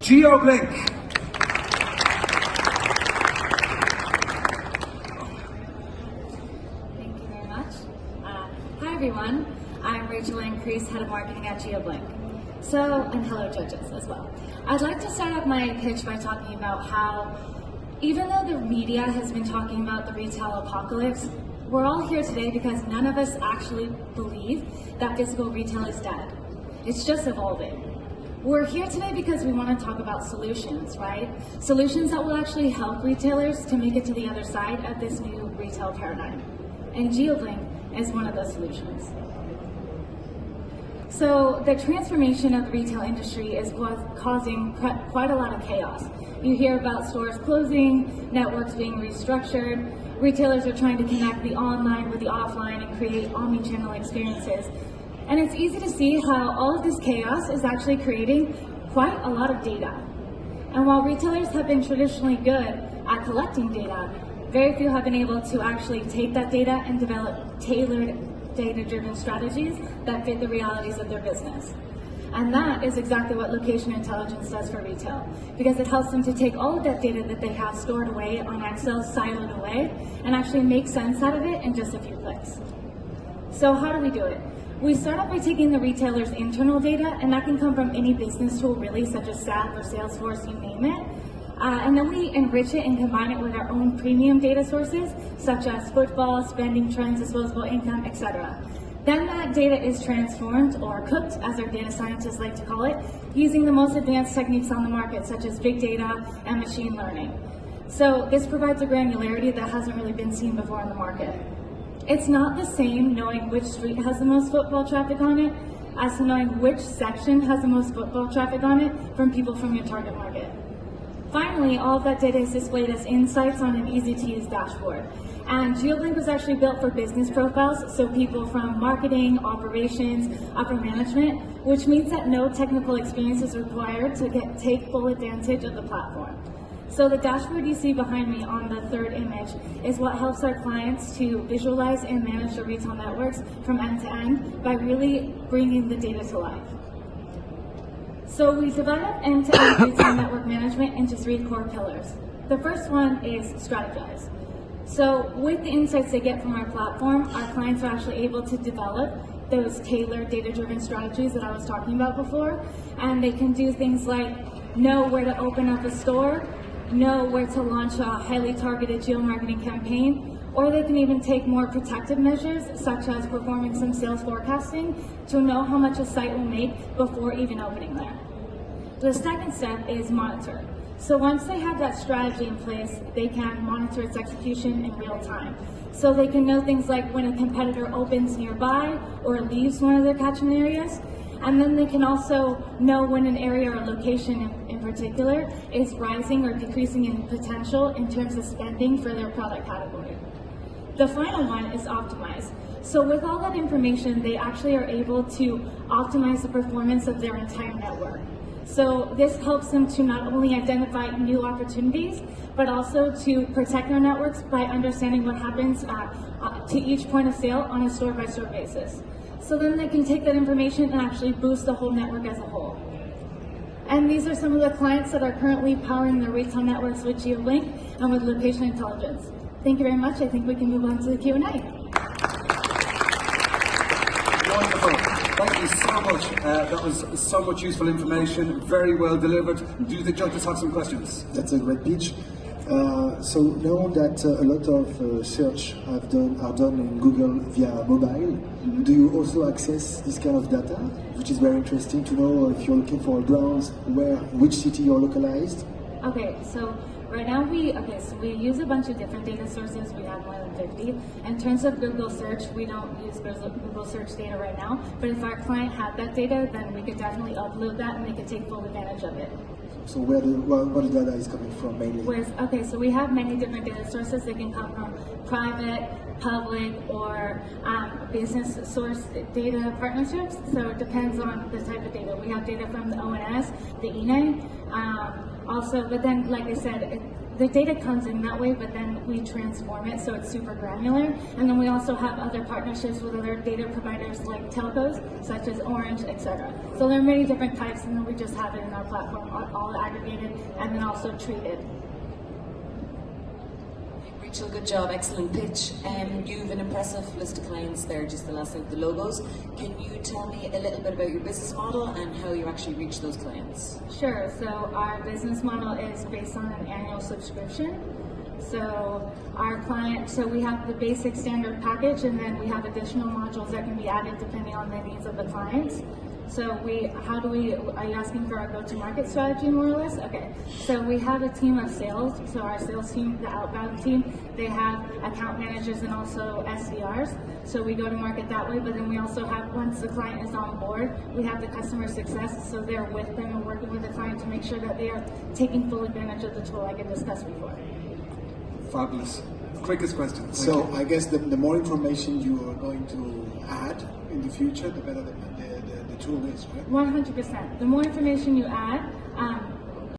GeoBlink. Thank you very much. Hi everyone, I'm Rachel Increase, Head of Marketing at GeoBlink. And hello judges as well. I'd like to start off my pitch by talking about how, even though the media has been talking about the retail apocalypse, we're all here today because none of us actually believe that physical retail is dead. It's just evolving. We're here today because we want to talk about solutions, right? Solutions that will actually help retailers to make it to the other side of this new retail paradigm. And GeoBlink is one of those solutions. So the transformation of the retail industry is causing quite a lot of chaos. You hear about stores closing, networks being restructured, retailers are trying to connect the online with the offline and create omni-channel experiences. And it's easy to see how all of this chaos is actually creating quite a lot of data. And while retailers have been traditionally good at collecting data, very few have been able to actually take that data and develop tailored data-driven strategies that fit the realities of their business. And that is exactly what location intelligence does for retail, because it helps them to take all of that data that they have stored away on Excel, siloed away, and actually make sense out of it in just a few clicks. So how do we do it? We start off by taking the retailer's internal data, and that can come from any business tool really, such as SAP or Salesforce, you name it. And then we enrich it and combine it with our own premium data sources, such as footfall, spending trends, disposable income, etc. Then that data is transformed, or cooked, as our data scientists like to call it, using the most advanced techniques on the market, such as big data and machine learning. So this provides a granularity that hasn't really been seen before in the market. It's not the same knowing which street has the most football traffic on it as to knowing which section has the most football traffic on it from people from your target market. Finally, all of that data is displayed as insights on an easy-to-use dashboard. And GeoBlink was actually built for business profiles, so people from marketing, operations, upper management, which means that no technical experience is required to take full advantage of the platform. So the dashboard you see behind me on the third image is what helps our clients to visualize and manage their retail networks from end to end by really bringing the data to life. So we divide up end-to-end retail network management into 3 core pillars. The first one is strategize. So with the insights they get from our platform, our clients are actually able to develop those tailored data-driven strategies that I was talking about before, and they can do things like know where to open up a store, know where to launch a highly targeted geomarketing campaign, or they can even take more protective measures, such as performing some sales forecasting, to know how much a site will make before even opening there. The second step is monitor. So once they have that strategy in place, they can monitor its execution in real time. So they can know things like when a competitor opens nearby or leaves one of their catchment areas. And then they can also know when an area or location in particular is rising or decreasing in potential in terms of spending for their product category. The final one is optimize. So with all that information, they actually are able to optimize the performance of their entire network. So this helps them to not only identify new opportunities, but also to protect their networks by understanding what happens to each point of sale on a store-by-store basis. So then they can take that information and actually boost the whole network as a whole. And these are some of the clients that are currently powering their retail networks with GeoBlink and with location intelligence. Thank you very much. I think we can move on to the Q&A. Wonderful. Thank you so much. That was so much useful information, very well delivered. Do the judges have some questions? That's a great pitch. So now that a lot of search are done in Google via mobile, do you also access this kind of data, which is very interesting to know if you're looking for brands, which city you're localized? Okay, so right now we use a bunch of different data sources. We have more than 50. In terms of Google search, we don't use Google search data right now, but if our client had that data, then we could definitely upload that and they could take full advantage of it. So where the data is coming from mainly? So we have many different data sources. They can come from private, public or business source data partnerships. So it depends on the type of data. We have data from the ONS, the INE, also, but then, like I said, the data comes in that way, but then we transform it so it's super granular. And then we also have other partnerships with other data providers like telcos, such as Orange, etc. So there are many different types, and then we just have it in our platform, all aggregated and then also treated. Rachel, good job, excellent pitch. You've an impressive list of clients there, just the last of the logos. Can you tell me a little bit about your business model and how you actually reach those clients? Sure, so our business model is based on an annual subscription. So we have the basic standard package, and then we have additional modules that can be added depending on the needs of the clients. So are you asking for our go-to-market strategy more or less? Okay, so we have a team of sales. So our sales team, the outbound team, they have account managers and also SDRs. So we go to market that way, but then we also have, once the client is on board, we have the customer success. So they're with them and working with the client to make sure that they are taking full advantage of the tool like I discussed before. Fabulous. Quickest question. So I guess the more information you are going to add in the future, the better the tool is, right? 100%. The more information you add,